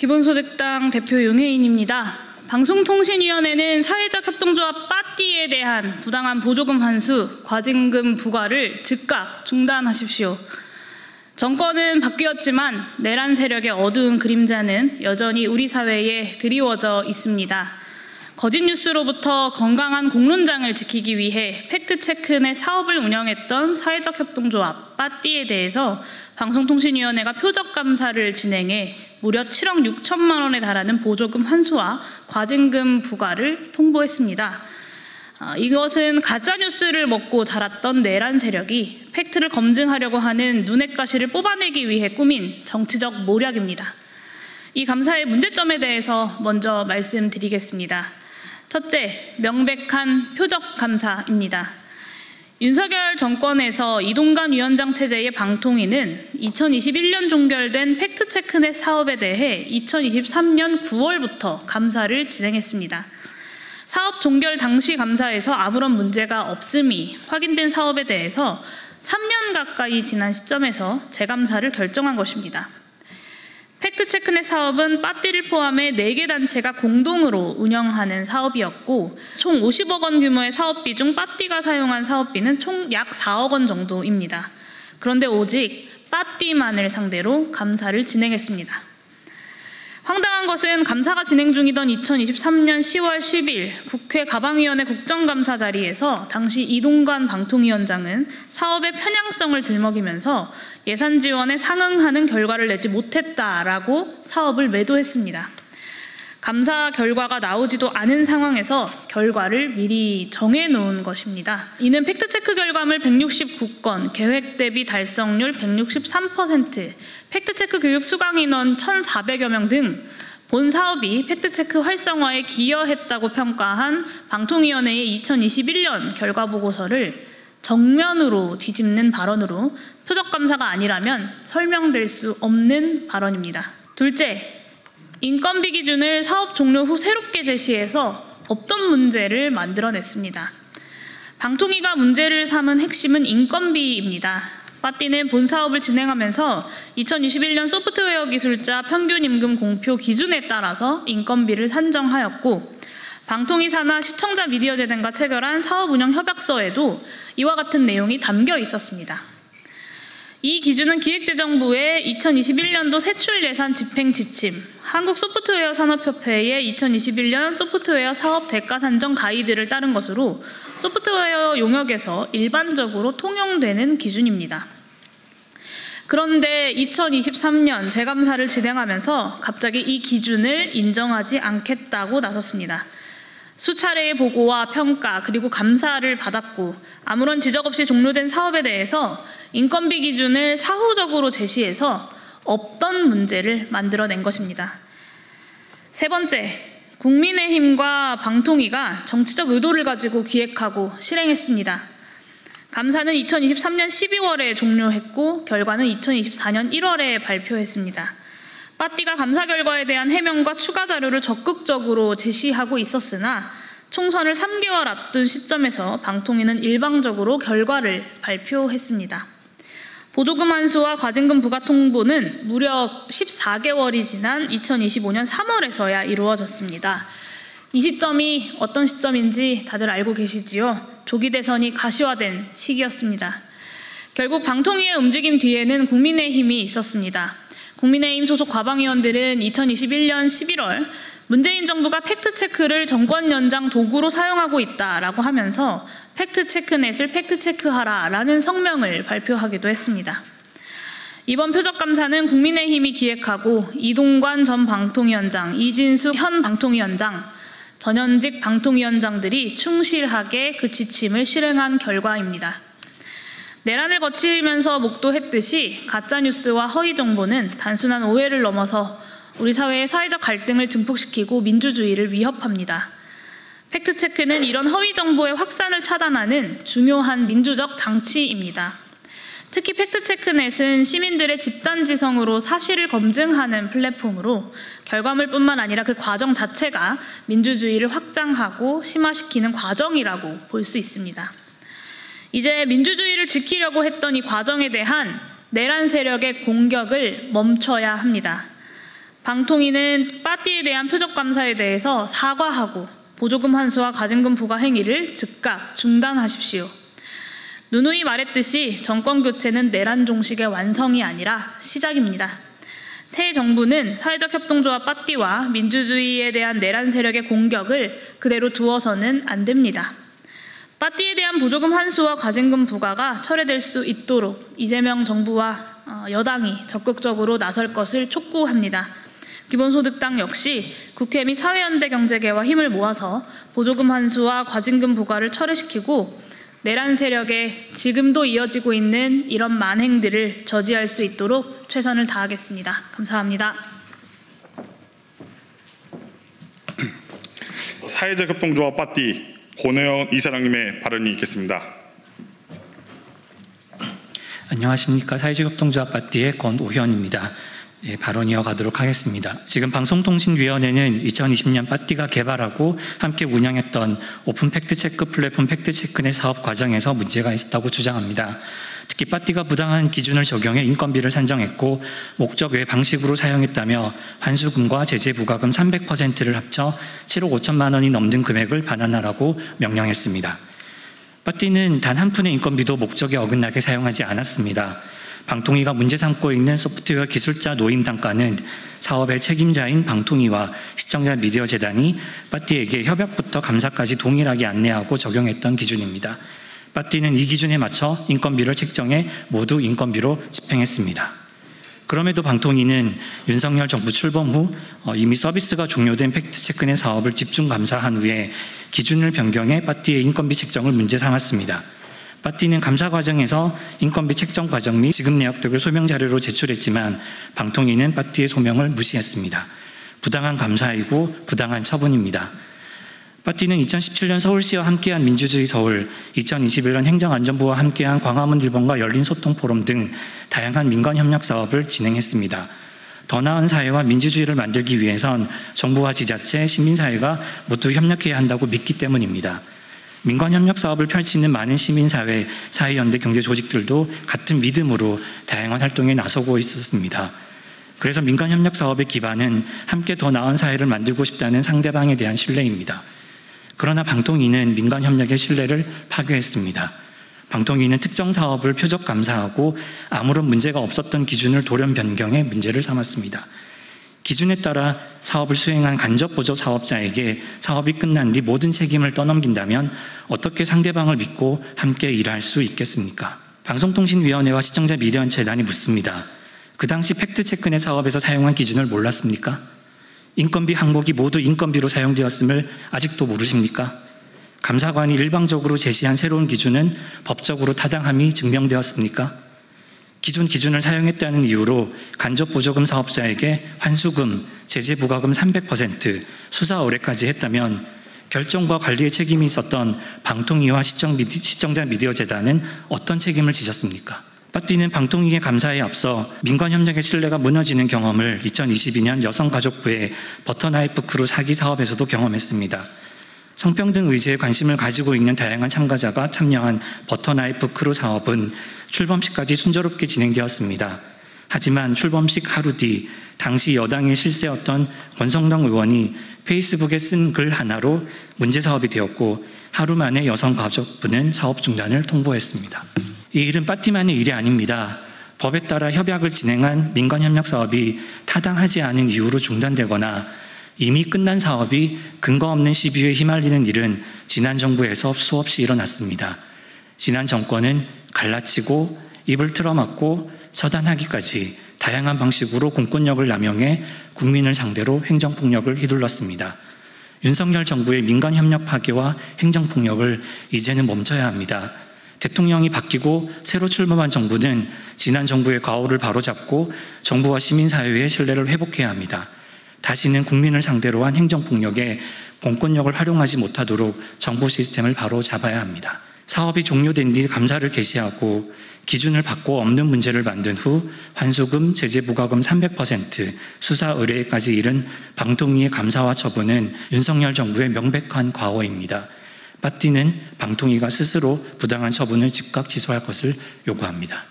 기본소득당 대표 윤혜인입니다. 방송통신위원회는 사회적 협동조합 빠띠에 대한 부당한 보조금 환수, 과징금 부과를 즉각 중단하십시오. 정권은 바뀌었지만 내란 세력의 어두운 그림자는 여전히 우리 사회에 드리워져 있습니다. 거짓 뉴스로부터 건강한 공론장을 지키기 위해 팩트체크넷 사업을 운영했던 사회적 협동조합 빠띠에 대해서 방송통신위원회가 표적감사를 진행해 무려 7억 6천만 원에 달하는 보조금 환수와 과징금 부과를 통보했습니다. 이것은 가짜뉴스를 먹고 자랐던 내란 세력이 팩트를 검증하려고 하는 눈엣가시를 뽑아내기 위해 꾸민 정치적 모략입니다. 이 감사의 문제점에 대해서 먼저 말씀드리겠습니다. 첫째, 명백한 표적감사입니다. 윤석열 정권에서 이동관 위원장 체제의 방통위는 2021년 종결된 팩트체크넷 사업에 대해 2023년 9월부터 감사를 진행했습니다. 사업 종결 당시 감사에서 아무런 문제가 없음이 확인된 사업에 대해서 3년 가까이 지난 시점에서 재감사를 결정한 것입니다. 팩트체크넷 사업은 빠띠를 포함해 4개 단체가 공동으로 운영하는 사업이었고 총 50억 원 규모의 사업비 중 빠띠가 사용한 사업비는 총 약 4억 원 정도입니다. 그런데 오직 빠띠만을 상대로 감사를 진행했습니다. 황당한 것은 감사가 진행 중이던 2023년 10월 10일 국회 가방위원회 국정감사 자리에서 당시 이동관 방통위원장은 사업의 편향성을 들먹이면서 예산 지원에 상응하는 결과를 내지 못했다라고 사업을 매도했습니다. 감사 결과가 나오지도 않은 상황에서 결과를 미리 정해놓은 것입니다. 이는 팩트체크 결과물 169건, 계획 대비 달성률 163%, 팩트체크 교육 수강 인원 1,400여 명 등 본 사업이 팩트체크 활성화에 기여했다고 평가한 방통위원회의 2021년 결과보고서를 정면으로 뒤집는 발언으로 표적감사가 아니라면 설명될 수 없는 발언입니다. 둘째, 인건비 기준을 사업 종료 후 새롭게 제시해서 없던 문제를 만들어냈습니다. 방통위가 문제를 삼은 핵심은 인건비입니다. 빠띠는 본 사업을 진행하면서 2021년 소프트웨어 기술자 평균 임금 공표 기준에 따라서 인건비를 산정하였고 방통위 산하 시청자 미디어 재단과 체결한 사업 운영 협약서에도 이와 같은 내용이 담겨 있었습니다. 이 기준은 기획재정부의 2021년도 세출 예산 집행 지침, 한국소프트웨어 산업협회의 2021년 소프트웨어 사업 대가 산정 가이드를 따른 것으로 소프트웨어 용역에서 일반적으로 통용되는 기준입니다. 그런데 2023년 재감사를 진행하면서 갑자기 이 기준을 인정하지 않겠다고 나섰습니다. 수차례의 보고와 평가 그리고 감사를 받았고 아무런 지적 없이 종료된 사업에 대해서 인건비 기준을 사후적으로 제시해서 없던 문제를 만들어낸 것입니다. 세 번째, 국민의힘과 방통위가 정치적 의도를 가지고 기획하고 실행했습니다. 감사는 2023년 12월에 종료했고 결과는 2024년 1월에 발표했습니다. 빠띠가 감사 결과에 대한 해명과 추가 자료를 적극적으로 제시하고 있었으나 총선을 3개월 앞둔 시점에서 방통위는 일방적으로 결과를 발표했습니다. 보조금 환수와 과징금 부과 통보는 무려 14개월이 지난 2025년 3월에서야 이루어졌습니다. 이 시점이 어떤 시점인지 다들 알고 계시지요? 조기 대선이 가시화된 시기였습니다. 결국 방통위의 움직임 뒤에는 국민의힘이 있었습니다. 국민의힘 소속 과방위원들은 2021년 11월 문재인 정부가 팩트체크를 정권 연장 도구로 사용하고 있다라고 하면서 팩트체크넷을 팩트체크하라라는 성명을 발표하기도 했습니다. 이번 표적감사는 국민의힘이 기획하고 이동관 전 방통위원장, 이진숙 현 방통위원장, 전현직 방통위원장들이 충실하게 그 지침을 실행한 결과입니다. 내란을 거치면서 목도했듯이 가짜뉴스와 허위정보는 단순한 오해를 넘어서 우리 사회의 사회적 갈등을 증폭시키고 민주주의를 위협합니다. 팩트체크는 이런 허위정보의 확산을 차단하는 중요한 민주적 장치입니다. 특히 팩트체크넷은 시민들의 집단지성으로 사실을 검증하는 플랫폼으로 결과물뿐만 아니라 그 과정 자체가 민주주의를 확장하고 심화시키는 과정이라고 볼 수 있습니다. 이제 민주주의를 지키려고 했던 이 과정에 대한 내란 세력의 공격을 멈춰야 합니다. 방통위는 빠띠에 대한 표적 감사에 대해서 사과하고 보조금 환수와 과징금 부과 행위를 즉각 중단하십시오. 누누이 말했듯이 정권 교체는 내란 종식의 완성이 아니라 시작입니다. 새 정부는 사회적 협동조합 빠띠와 민주주의에 대한 내란 세력의 공격을 그대로 두어서는 안 됩니다. 빠띠에 대한 보조금 환수와 과징금 부과가 철회될 수 있도록 이재명 정부와 여당이 적극적으로 나설 것을 촉구합니다. 기본소득당 역시 국회 및 사회연대 경제계와 힘을 모아서 보조금 환수와 과징금 부과를 철회시키고 내란 세력의 지금도 이어지고 있는 이런 만행들을 저지할 수 있도록 최선을 다하겠습니다. 감사합니다. 사회적 협동조합 빠띠 권혜연 이사장님의 발언이 있겠습니다. 안녕하십니까. 사회적 협동조합 빠띠의 권오현입니다. 발언 이어가도록 하겠습니다. 지금 방송통신위원회는 2020년 빠띠가 개발하고 함께 운영했던 오픈 팩트체크 플랫폼 팩트체크넷 사업 과정에서 문제가 있었다고 주장합니다. 특히 빠띠가 부당한 기준을 적용해 인건비를 산정했고 목적 외 방식으로 사용했다며 환수금과 제재 부과금 300%를 합쳐 7억 5천만 원이 넘는 금액을 반환하라고 명령했습니다. 빠띠는 단 한 푼의 인건비도 목적에 어긋나게 사용하지 않았습니다. 방통위가 문제 삼고 있는 소프트웨어 기술자 노임 단가는 사업의 책임자인 방통위와 시청자 미디어 재단이 빠띠에게 협약부터 감사까지 동일하게 안내하고 적용했던 기준입니다. 빠띠는 이 기준에 맞춰 인건비를 책정해 모두 인건비로 집행했습니다. 그럼에도 방통위는 윤석열 정부 출범 후 이미 서비스가 종료된 팩트체크넷 사업을 집중 감사한 후에 기준을 변경해 빠띠의 인건비 책정을 문제 삼았습니다. 빠띠는 감사 과정에서 인건비 책정 과정 및 지급 내역 등을 소명 자료로 제출했지만 방통위는 빠띠의 소명을 무시했습니다. 부당한 감사이고 부당한 처분입니다. 빠띠는 2017년 서울시와 함께한 민주주의 서울, 2021년 행정안전부와 함께한 광화문 1번과 열린 소통 포럼 등 다양한 민간 협력 사업을 진행했습니다. 더 나은 사회와 민주주의를 만들기 위해선 정부와 지자체, 시민사회가 모두 협력해야 한다고 믿기 때문입니다. 민간협력 사업을 펼치는 많은 시민사회, 사회연대 경제조직들도 같은 믿음으로 다양한 활동에 나서고 있었습니다. 그래서 민간협력 사업의 기반은 함께 더 나은 사회를 만들고 싶다는 상대방에 대한 신뢰입니다. 그러나 방통위는 민간협력의 신뢰를 파괴했습니다. 방통위는 특정 사업을 표적 감사하고 아무런 문제가 없었던 기준을 돌연 변경해 문제를 삼았습니다. 기준에 따라 사업을 수행한 간접보조 사업자에게 사업이 끝난 뒤 모든 책임을 떠넘긴다면 어떻게 상대방을 믿고 함께 일할 수 있겠습니까? 방송통신위원회와 시청자 미디어 재단이 묻습니다. 그 당시 팩트체크넷 사업에서 사용한 기준을 몰랐습니까? 인건비 항목이 모두 인건비로 사용되었음을 아직도 모르십니까? 감사관이 일방적으로 제시한 새로운 기준은 법적으로 타당함이 증명되었습니까? 기준을 사용했다는 이유로 간접보조금 사업자에게 환수금, 제재 부과금 300%, 수사 의뢰까지 했다면 결정과 관리에 책임이 있었던 방통위와 시청자 미디어 재단은 어떤 책임을 지셨습니까? 빠띠는 방통위의 감사에 앞서 민간협력의 신뢰가 무너지는 경험을 2022년 여성가족부의 버터나이프 크루 사기 사업에서도 경험했습니다. 성평등 의제에 관심을 가지고 있는 다양한 참가자가 참여한 버터나이프 크루 사업은 출범식까지 순조롭게 진행되었습니다. 하지만 출범식 하루 뒤 당시 여당의 실세였던 권성동 의원이 페이스북에 쓴 글 하나로 문제 사업이 되었고 하루 만에 여성가족부는 사업 중단을 통보했습니다. 이 일은 빠띠만의 일이 아닙니다. 법에 따라 협약을 진행한 민간협력 사업이 타당하지 않은 이유로 중단되거나 이미 끝난 사업이 근거 없는 시비에 휘말리는 일은 지난 정부에서 수없이 일어났습니다. 지난 정권은 갈라치고 입을 틀어막고 처단하기까지 다양한 방식으로 공권력을 남용해 국민을 상대로 행정폭력을 휘둘렀습니다. 윤석열 정부의 민간협력 파괴와 행정폭력을 이제는 멈춰야 합니다. 대통령이 바뀌고 새로 출범한 정부는 지난 정부의 과오를 바로잡고 정부와 시민사회의 신뢰를 회복해야 합니다. 다시는 국민을 상대로 한 행정폭력에 공권력을 활용하지 못하도록 정부 시스템을 바로 잡아야 합니다. 사업이 종료된 뒤 감사를 개시하고 기준을 바꿔 없는 문제를 만든 후 환수금, 제재 부과금 300%, 수사 의뢰까지 이른 방통위의 감사와 처분은 윤석열 정부의 명백한 과오입니다. 빠띠는 방통위가 스스로 부당한 처분을 즉각 취소할 것을 요구합니다.